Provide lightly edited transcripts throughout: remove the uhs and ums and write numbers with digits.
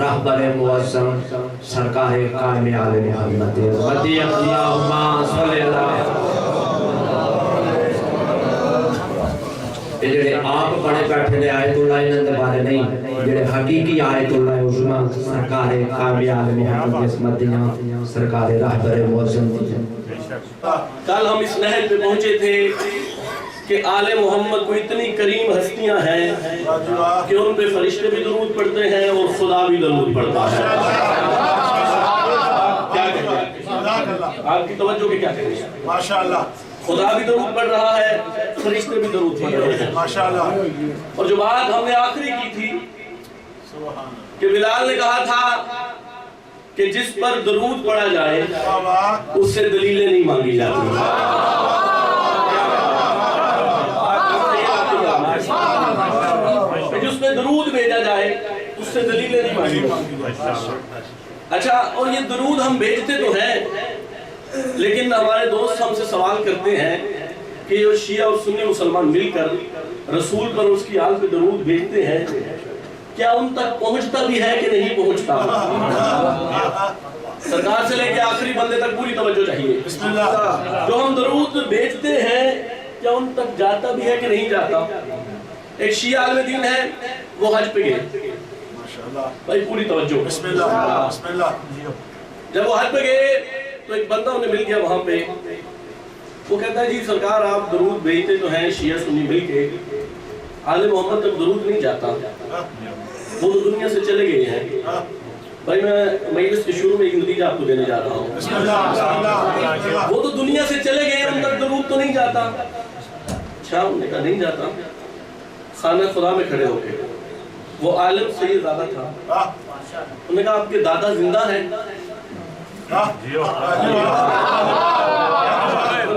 رہبر معظم سرکار قائم آل محمد مدی اللہم صلی اللہ جڑے آپ پڑھے بیٹھے لے آیت اللہ انہوں نے بارے نہیں جڑے حقیقی آیت اللہ عظمہ سرکار قائم آل محمد اس مدینہ سرکار رہبر معظم کل ہم اس نہر پہ پہنچے تھے کہ آل محمد کو اتنی کریم ہستیاں ہیں کہ ان پہ فرشتے بھی درود پڑھتے ہیں اور خدا بھی درود پڑھتا ہے. کیا کہتے ہیں آپ کی توجہ کے کیا کہتے ہیں؟ ماشاءاللہ خدا بھی درود پڑھ رہا ہے فرشتے بھی درود پڑھ رہے ہیں ماشاءاللہ. اور جو بات ہم نے آخری کی تھی کہ بلال نے کہا تھا کہ جس پر درود پڑھا جائے اس سے دلیلیں نہیں مانگی جاتی. جس پہ درود بھیجا جائے اس سے دلیلیں نہیں مانگی جاتی. اچھا اور یہ درود ہم بھیجتے تو ہیں لیکن ہمارے دوست ہم سے سوال کرتے ہیں کہ یہ شیعہ اور سنی مسلمان مل کر رسول پر اس کی آل پہ درود بھیجتے ہیں کیا ان تک پہنچتا بھی ہے کہ نہیں پہنچتا؟ سرکار سے لے کے آخری بندے تک پوری توجہ چاہیے. جو ہم درود بھیجتے ہیں کیا ان تک جاتا بھی ہے کہ نہیں جاتا؟ ایک شیعہ عالم دین ہے وہ حج پہ گئے بھائی پوری توجہ. بسم اللہ بسم اللہ. جب وہ حج پہ گئے تو ایک بندہ انہیں مل گیا وہاں پہ. وہ کہتا ہے جی سرکار آپ درود بھیجتے تو ہیں شیعہ سنی مل کے آل محمد تک درود نہیں جاتا وہ تو دنیا سے چلے گئے ہیں. بھائی میں مجلس کے شروع میں ایک نتیجہ آپ کو دینے جا رہا ہوں. وہ تو دنیا سے چلے گئے ان تک درود تو نہیں جاتا. اچھا انہوں نے کہا نہیں جاتا. خانہ خدا میں کھڑے ہو کے وہ عالم سید دادا تھا. انہوں نے کہا آپ کے دادا زندہ ہیں؟ انہوں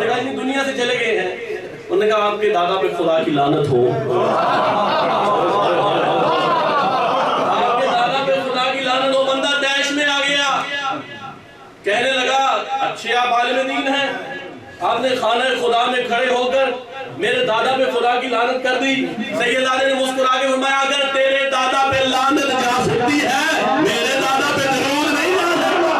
نے کہا نہیں دنیا سے چلے گئے ہیں. انہوں نے کہا آپ کے دادا پہ خدا کی لعنت ہو. آپ کے دادا پہ خدا کی لعنت ہو. بندہ دیش میں آ گیا کہنے لگا اچھے آپ عالم دین ہیں آپ نے خانہ خدا میں کھڑے ہو کر میرے دادا پہ خدا کی لعنت کر دی. سیدزادے نے مسکرا کے فرمایا اگر تیرے دادا پہ لعنت جا سکتی ہے میرے دادا پہ درود نہیں جا سکتا.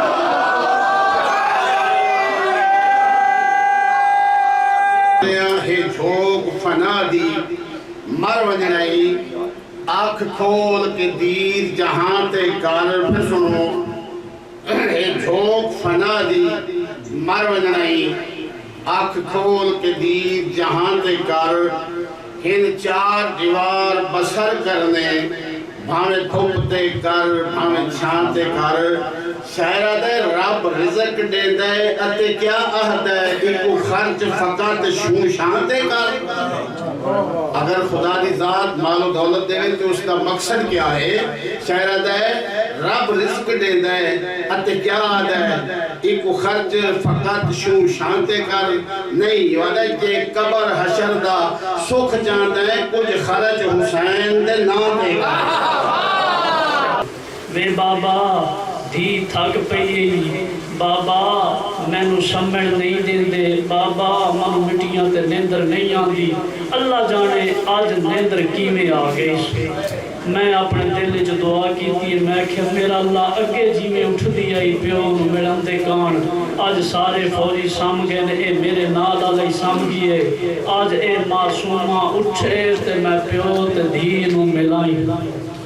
ہے جھوک فنا دی مر وجنائی آنکھ کھول کے دید جہاں تے کارر پہ سنو. ہے جھوک فنا دی مر وجنائی آنکھ کھول کے دید جہاں تے کر ہن چار دیوار بسر کرنے بھاوے تھوپتے کر بھاوے چھانتے کر. شاعرہ دے رب رزق دے دے اتے کیا عہد ہے ایکو خرچ فقط شون شانتے کر. اگر خدا دی ذات مال و دولت دے تو اس کا مقصد کیا ہے؟ شاعرہ دے رب رزق دے دے اتے کیا عہد ہے ایکو خرچ فقط شون شانتے کر. نہیں وعدہ کہ قبر حشر دا سکھ جاندے کچھ خرچ حسین دے نام دے کر. وے بابا دھی تھک پئی بابا مینو سمجھ نہیں دیندے بابا من مٹیاں تے نیندر نہیں آندی. اللہ جانے آج نیندر کیویں آ گئی. میں اپنے دل وچ دعا کیتی میں کہ میرا اللہ اگے جیویں اٹھدی آئی پیو نوں ملن دے کان اج سارے فوجی سم گئے نے اے میرے نال والے سم گئے. اج اے معصومہ اٹھے تے میں پیو تے دھی نوں ملائی.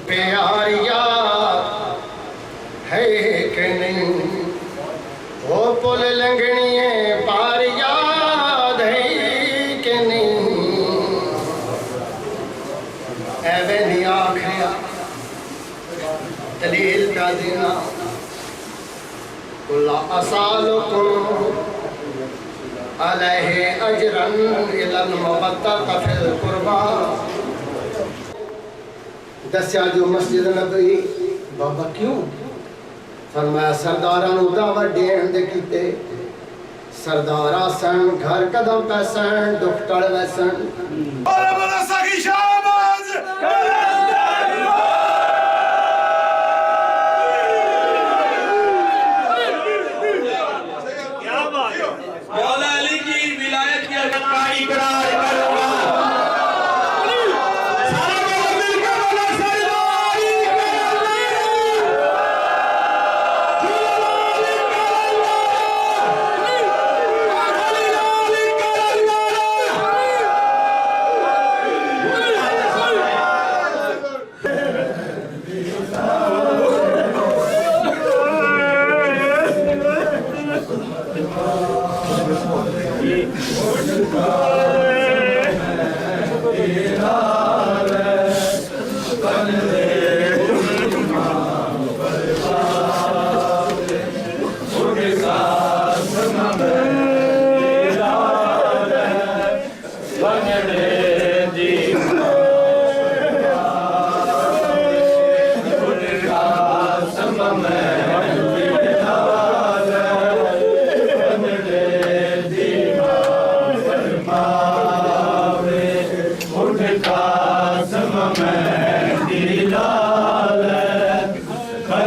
پیاریا ہے کہ نہیں وہ پل لنگنیے پار یاد ہے کہ نہیں. اے بینی آکھیا دلیل کا دینا اللہ اسالکم علیہ اجرن الان مبتت فی القربہ. دسیا جو مسجد نبوی بابا کیوں؟ فرمایا سرداراں دعوت دین دے کیتے سردارا سن گھر قدم پیسن ڈکٹڑ ویسن. بولا بولا ساکی شاباز مولا علی کی ولایت کی حقیقت کا اقرار کروں گا. سارا لوگ مل کے بولا سردار